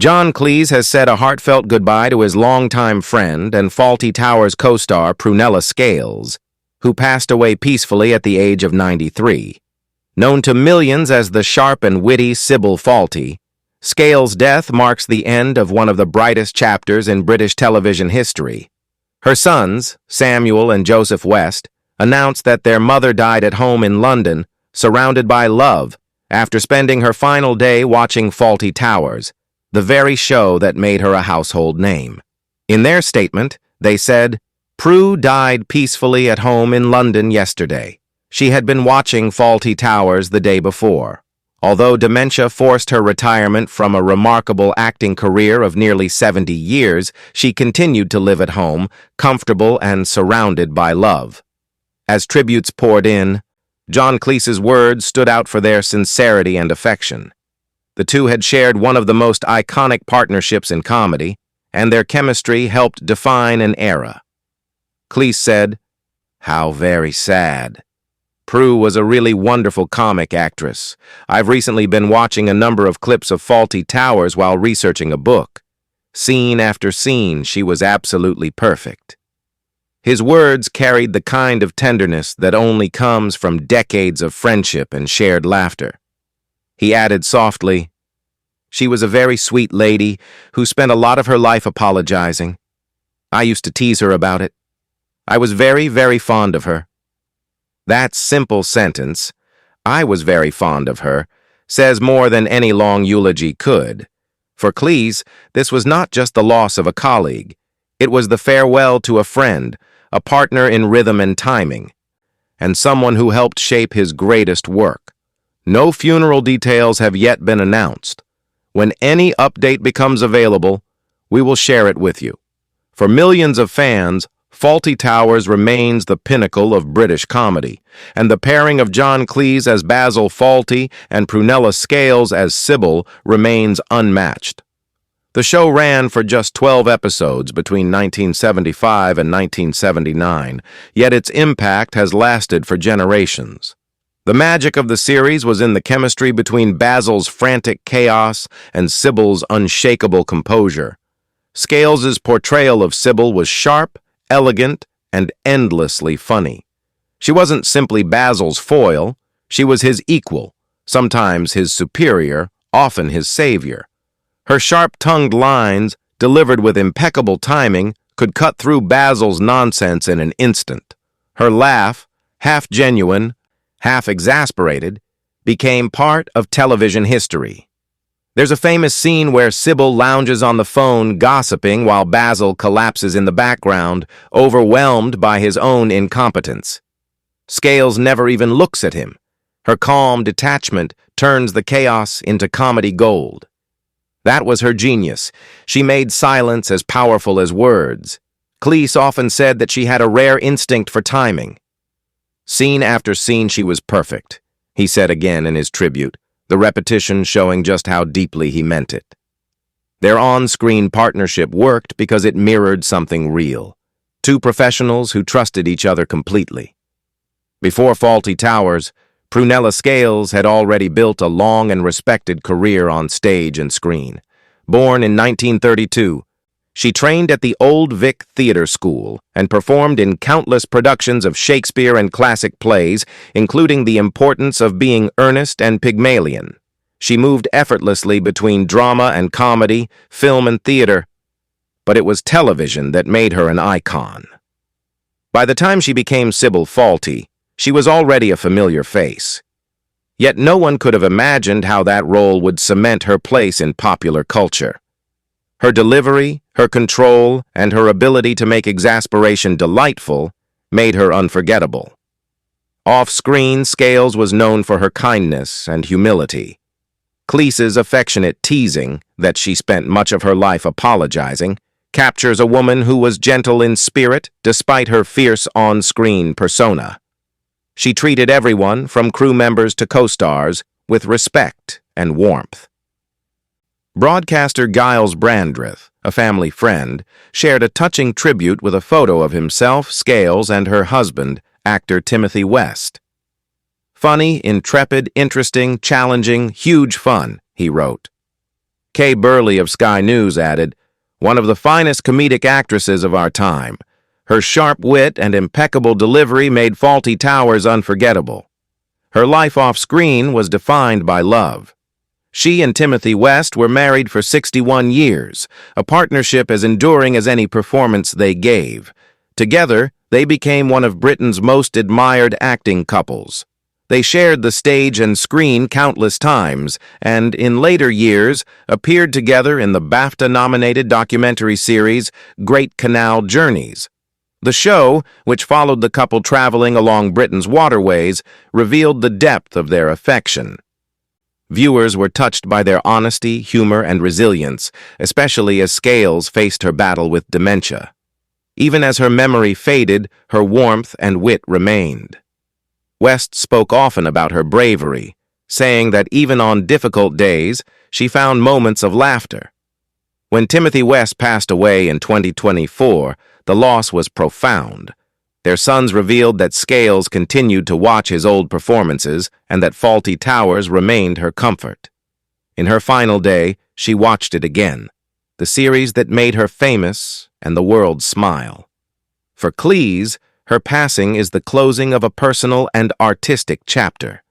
John Cleese has said a heartfelt goodbye to his longtime friend and Fawlty Towers co-star Prunella Scales, who passed away peacefully at the age of 93. Known to millions as the sharp and witty Sybil Fawlty, Scales' death marks the end of one of the brightest chapters in British television history. Her sons, Samuel and Joseph West, announced that their mother died at home in London, surrounded by love, after spending her final day watching Fawlty Towers, the very show that made her a household name. In their statement, they said, "Prue died peacefully at home in London yesterday. She had been watching Fawlty Towers the day before. Although dementia forced her retirement from a remarkable acting career of nearly 70 years, she continued to live at home, comfortable and surrounded by love." As tributes poured in, John Cleese's words stood out for their sincerity and affection. The two had shared one of the most iconic partnerships in comedy, and their chemistry helped define an era. Cleese said, "How very sad. Prue was a really wonderful comic actress. I've recently been watching a number of clips of Fawlty Towers while researching a book. Scene after scene, she was absolutely perfect." His words carried the kind of tenderness that only comes from decades of friendship and shared laughter. He added softly, "She was a very sweet lady who spent a lot of her life apologizing. I used to tease her about it. I was very, very fond of her." That simple sentence, "I was very fond of her," says more than any long eulogy could. For Cleese, this was not just the loss of a colleague. It was the farewell to a friend, a partner in rhythm and timing, and someone who helped shape his greatest work. No funeral details have yet been announced. When any update becomes available, we will share it with you. For millions of fans, Fawlty Towers remains the pinnacle of British comedy, and the pairing of John Cleese as Basil Fawlty and Prunella Scales as Sybil remains unmatched. The show ran for just 12 episodes between 1975 and 1979, yet its impact has lasted for generations. The magic of the series was in the chemistry between Basil's frantic chaos and Sybil's unshakable composure. Scales's portrayal of Sybil was sharp, elegant, and endlessly funny. She wasn't simply Basil's foil, she was his equal, sometimes his superior, often his savior. Her sharp-tongued lines, delivered with impeccable timing, could cut through Basil's nonsense in an instant. Her laugh, half genuine, half exasperated, became part of television history. There's a famous scene where Sybil lounges on the phone gossiping while Basil collapses in the background, overwhelmed by his own incompetence. Scales never even looks at him. Her calm detachment turns the chaos into comedy gold. That was her genius. She made silence as powerful as words. Cleese often said that she had a rare instinct for timing. "Scene after scene, she was perfect," he said again in his tribute, the repetition showing just how deeply he meant it. Their on-screen partnership worked because it mirrored something real. Two professionals who trusted each other completely. Before Fawlty Towers, Prunella Scales had already built a long and respected career on stage and screen. Born in 1932, she trained at the Old Vic Theatre School and performed in countless productions of Shakespeare and classic plays, including The Importance of Being Earnest and Pygmalion. She moved effortlessly between drama and comedy, film and theater, but it was television that made her an icon. By the time she became Sybil Fawlty, she was already a familiar face. Yet no one could have imagined how that role would cement her place in popular culture. Her delivery, her control, and her ability to make exasperation delightful made her unforgettable. Off-screen, Scales was known for her kindness and humility. Cleese's affectionate teasing, that she spent much of her life apologizing, captures a woman who was gentle in spirit despite her fierce on-screen persona. She treated everyone, from crew members to co-stars, with respect and warmth. Broadcaster Giles Brandreth, a family friend, shared a touching tribute with a photo of himself, Scales, and her husband, actor Timothy West. "Funny, intrepid, interesting, challenging, huge fun," he wrote. Kay Burley of Sky News added, "One of the finest comedic actresses of our time. Her sharp wit and impeccable delivery made Fawlty Towers unforgettable. Her life off-screen was defined by love. She and Timothy West were married for 61 years, a partnership as enduring as any performance they gave. Together, they became one of Britain's most admired acting couples. They shared the stage and screen countless times, and in later years appeared together in the BAFTA-nominated documentary series Great Canal Journeys. The show, which followed the couple traveling along Britain's waterways, revealed the depth of their affection. Viewers were touched by their honesty, humor, and resilience, especially as Scales faced her battle with dementia. Even as her memory faded, her warmth and wit remained. West spoke often about her bravery, saying that even on difficult days, she found moments of laughter. When Timothy West passed away in 2024, the loss was profound. Their sons revealed that Scales continued to watch his old performances and that Fawlty Towers remained her comfort. In her final day, she watched it again, the series that made her famous and the world smile. For Cleese, her passing is the closing of a personal and artistic chapter.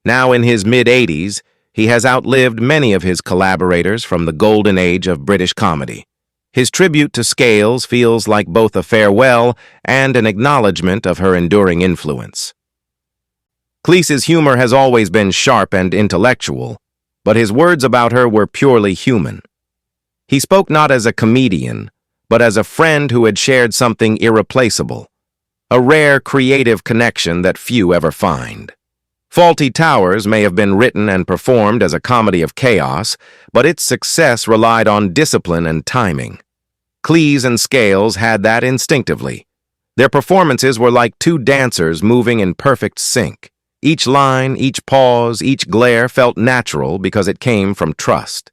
Now in his mid-80s, he has outlived many of his collaborators from the golden age of British comedy. His tribute to Scales feels like both a farewell and an acknowledgement of her enduring influence. Cleese's humor has always been sharp and intellectual, but his words about her were purely human. He spoke not as a comedian, but as a friend who had shared something irreplaceable, a rare creative connection that few ever find. Fawlty Towers may have been written and performed as a comedy of chaos, but its success relied on discipline and timing. Cleese and Scales had that instinctively. Their performances were like two dancers moving in perfect sync. Each line, each pause, each glare felt natural because it came from trust.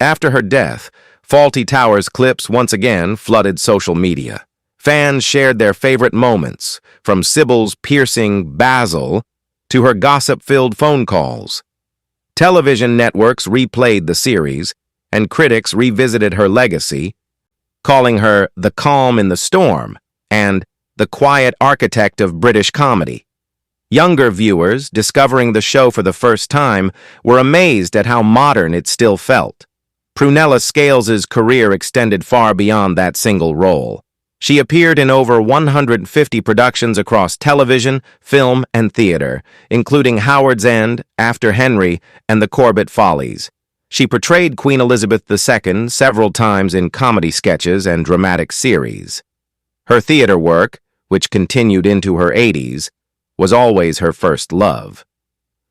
After her death, Fawlty Towers clips once again flooded social media. Fans shared their favorite moments, from Sybil's piercing Basil to her gossip-filled phone calls. Television networks replayed the series, and critics revisited her legacy, calling her the calm in the storm and the quiet architect of British comedy. Younger viewers, discovering the show for the first time, were amazed at how modern it still felt. Prunella Scales's career extended far beyond that single role. She appeared in over 150 productions across television, film, and theater, including Howard's End, After Henry, and The Corbett Follies. She portrayed Queen Elizabeth II several times in comedy sketches and dramatic series. Her theater work, which continued into her 80s, was always her first love.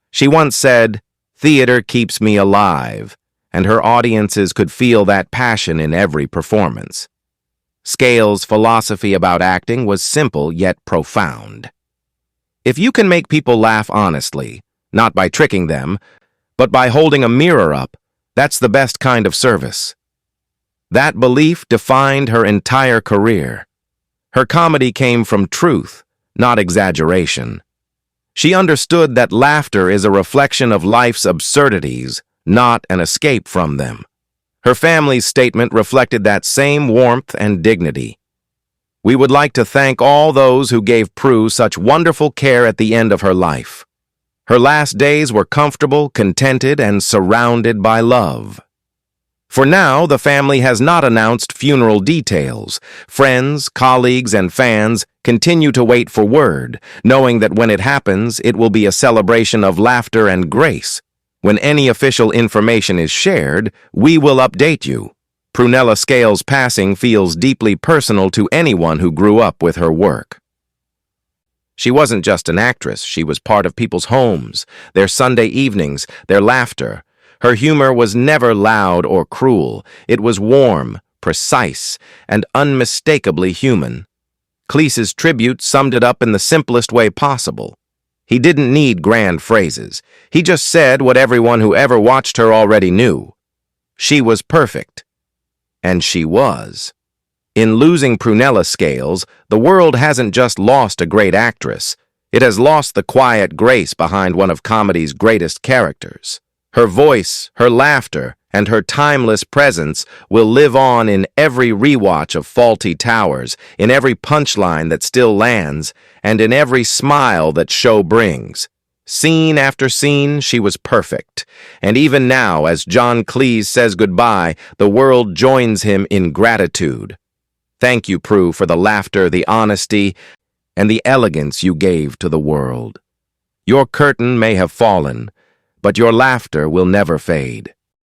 She once said, "Theater keeps me alive," and her audiences could feel that passion in every performance. Scales' philosophy about acting was simple yet profound. If you can make people laugh honestly, not by tricking them, but by holding a mirror up, that's the best kind of service. That belief defined her entire career. Her comedy came from truth, not exaggeration. She understood that laughter is a reflection of life's absurdities, not an escape from them. Her family's statement reflected that same warmth and dignity. "We would like to thank all those who gave Prue such wonderful care at the end of her life. Her last days were comfortable, contented, and surrounded by love." For now, the family has not announced funeral details. Friends, colleagues, and fans continue to wait for word, knowing that when it happens, it will be a celebration of laughter and grace. When any official information is shared, we will update you. Prunella Scales' passing feels deeply personal to anyone who grew up with her work. She wasn't just an actress, she was part of people's homes, their Sunday evenings, their laughter. Her humor was never loud or cruel. It was warm, precise, and unmistakably human. Cleese's tribute summed it up in the simplest way possible. He didn't need grand phrases. He just said what everyone who ever watched her already knew. She was perfect. And she was. In losing Prunella Scales, the world hasn't just lost a great actress. It has lost the quiet grace behind one of comedy's greatest characters. Her voice, her laughter, and her timeless presence will live on in every rewatch of Faulty Towers, in every punchline that still lands, and in every smile that show brings. Scene after scene, she was perfect, and even now, as John Cleese says goodbye, the world joins him in gratitude. Thank you, Prue, for the laughter, the honesty, and the elegance you gave to the world. Your curtain may have fallen, but your laughter will never fade.